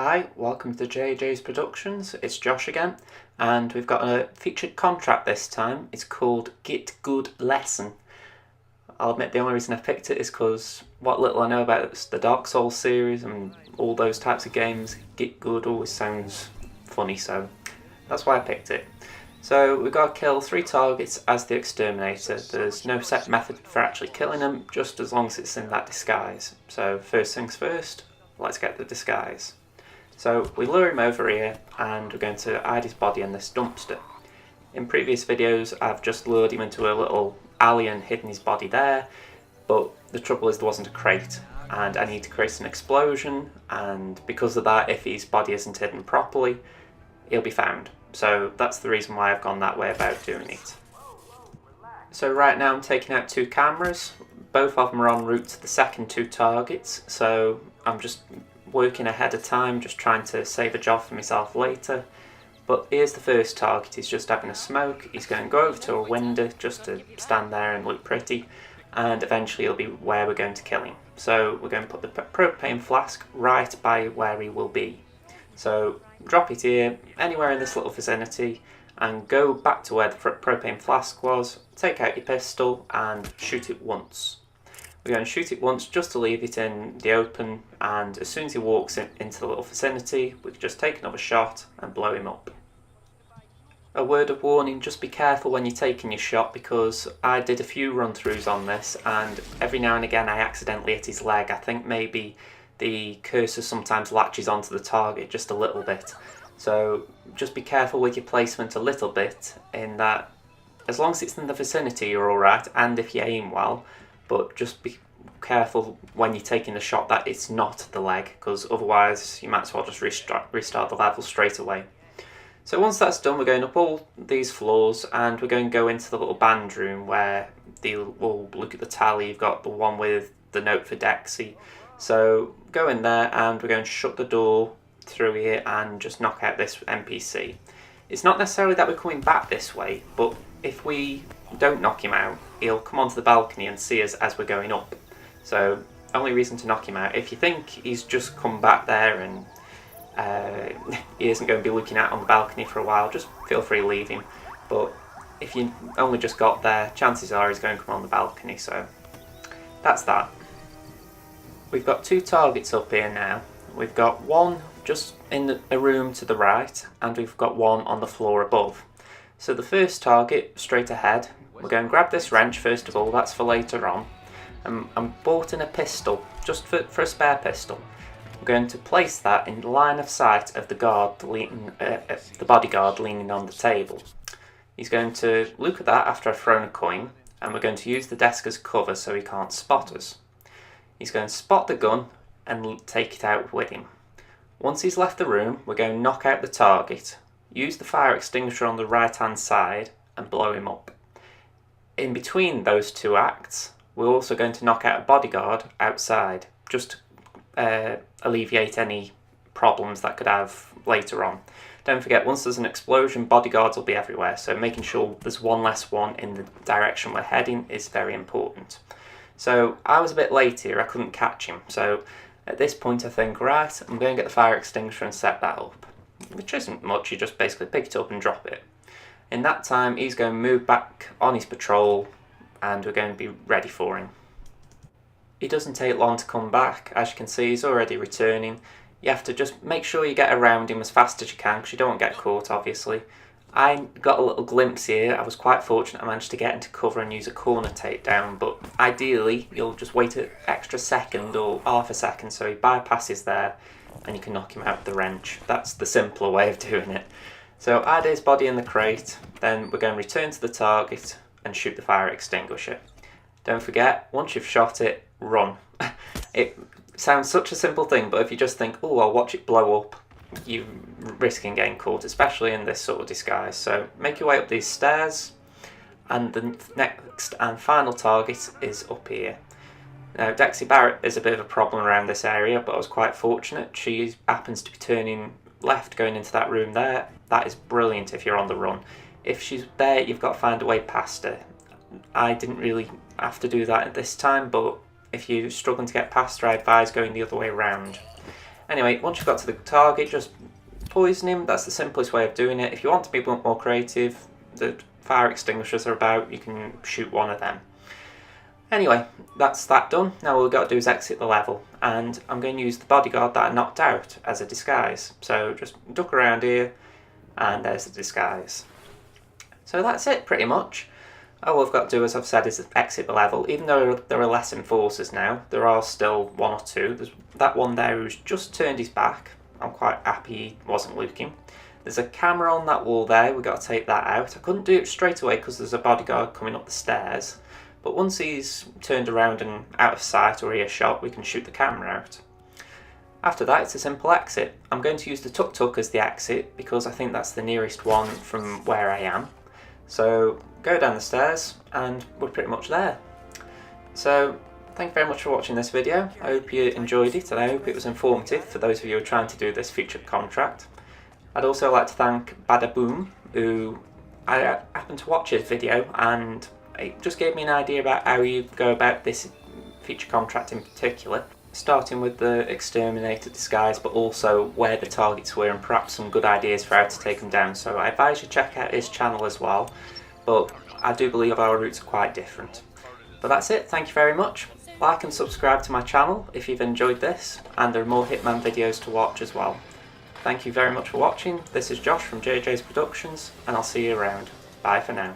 Hi, welcome to JJ's Productions. It's Josh again, and we've got a featured contract this time. It's called GIT GuD LeSSON. I'll admit the only reason I picked it is because what little I know about the Dark Souls series and all those types of games, GIT GuD always sounds funny, so that's why I picked it. So we've got to kill 3 targets as the exterminator. There's no set method for actually killing them, just as long as it's in that disguise. So first things first, let's get the disguise. So we lure him over here and we're going to hide his body in this dumpster. In previous videos I've just lured him into a little alley and hidden his body there, but the trouble is there wasn't a crate and I need to create an explosion, and because of that, if his body isn't hidden properly, he'll be found. So that's the reason why I've gone that way about doing it. So right now I'm taking out 2 cameras. Both of them are en route to the second 2 targets, so I'm just working ahead of time, just trying to save a job for myself later. But here's the first target. He's just having a smoke. He's going to go over to a window just to stand there and look pretty, and eventually he'll be where we're going to kill him. So we're going to put the propane flask right by where he will be. So drop it here, anywhere in this little vicinity, and go back to where the propane flask was, take out your pistol and shoot it once. We're going to shoot it once just to leave it in the open, and as soon as he walks into the little vicinity, we can just take another shot and blow him up. A word of warning, just be careful when you're taking your shot, because I did a few run-throughs on this and every now and again I accidentally hit his leg. I think maybe the cursor sometimes latches onto the target just a little bit. So just be careful with your placement a little bit, in that as long as it's in the vicinity you're alright, and if you aim well, but just be careful when you're taking the shot that it's not the leg, because otherwise you might as well just restart the level straight away. So once that's done, we're going up all these floors and we're going to go into the little band room where we'll look at the tally. You've got the one with the note for Dexy. So go in there and we're going to shut the door through here and just knock out this NPC. It's not necessarily that we're coming back this way, but if we don't knock him out, he'll come onto the balcony and see us as we're going up. So only reason to knock him out. If you think he's just come back there and he isn't going to be looking out on the balcony for a while, just feel free to leave him. But if you only just got there, chances are he's going to come on the balcony, so that's that. We've got 2 targets up here now. We've got one just in a room to the right, and we've got one on the floor above. So the first target, straight ahead, we're going to grab this wrench first of all, that's for later on. I'm bought in a pistol, just for a spare pistol. We're going to place that in line of sight of the guard, the bodyguard leaning on the table. He's going to look at that after I've thrown a coin, and we're going to use the desk as cover so he can't spot us. He's going to spot the gun and take it out with him. Once he's left the room, we're going to knock out the target, use the fire extinguisher on the right hand side and blow him up. In between those 2 acts, we're also going to knock out a bodyguard outside, just to alleviate any problems that could have later on. Don't forget, once there's an explosion, bodyguards will be everywhere, so making sure there's one less one in the direction we're heading is very important. So I was a bit late here, I couldn't catch him, so at this point I think, right, I'm going to get the fire extinguisher and set that up. Which isn't much, you just basically pick it up and drop it. In that time he's going to move back on his patrol and we're going to be ready for him. He doesn't take long to come back. As you can see, he's already returning. You have to just make sure you get around him as fast as you can, because you don't want to get caught, obviously. I got a little glimpse here. I was quite fortunate I managed to get into cover and use a corner takedown, but ideally you'll just wait an extra second or half a second so he bypasses there and you can knock him out with the wrench. That's the simpler way of doing it. So add his body in the crate, then we're going to return to the target and shoot the fire extinguisher. Don't forget, once you've shot it, run. It sounds such a simple thing, but if you just think, oh, I'll watch it blow up, you're risking getting caught, especially in this sort of disguise. So make your way up these stairs, and the next and final target is up here. Now, Dexy Barrett is a bit of a problem around this area, but I was quite fortunate. She happens to be turning left, going into that room there. That is brilliant if you're on the run. If she's there, you've got to find a way past her. I didn't really have to do that at this time, but if you're struggling to get past her, I advise going the other way around. Anyway, once you've got to the target, just poison him. That's the simplest way of doing it. If you want to be more creative, the fire extinguishers are about, you can shoot one of them. Anyway, that's that done. Now all we've got to do is exit the level, and I'm going to use the bodyguard that I knocked out as a disguise. So just duck around here, and there's the disguise. So that's it pretty much. All we've got to do, as I've said, is exit the level. Even though there are less enforcers now, there are still one or two. There's that one there who's just turned his back. I'm quite happy he wasn't looking. There's a camera on that wall there, we've got to take that out. I couldn't do it straight away because there's a bodyguard coming up the stairs, but once he's turned around and out of sight or earshot, we can shoot the camera out. After that, it's a simple exit. I'm going to use the tuk-tuk as the exit because I think that's the nearest one from where I am. So go down the stairs and we're pretty much there. So thank you very much for watching this video. I hope you enjoyed it and I hope it was informative for those of you who are trying to do this featured contract. I'd also like to thank Badaboom, who I happened to watch his video and it just gave me an idea about how you go about this feature contract in particular, starting with the exterminator disguise but also where the targets were and perhaps some good ideas for how to take them down. So I advise you check out his channel as well, but I do believe our routes are quite different. But that's it, thank you very much. Like and subscribe to my channel if you've enjoyed this, and there are more Hitman videos to watch as well. Thank you very much for watching. This is Josh from JJ's Productions, and I'll see you around. Bye for now.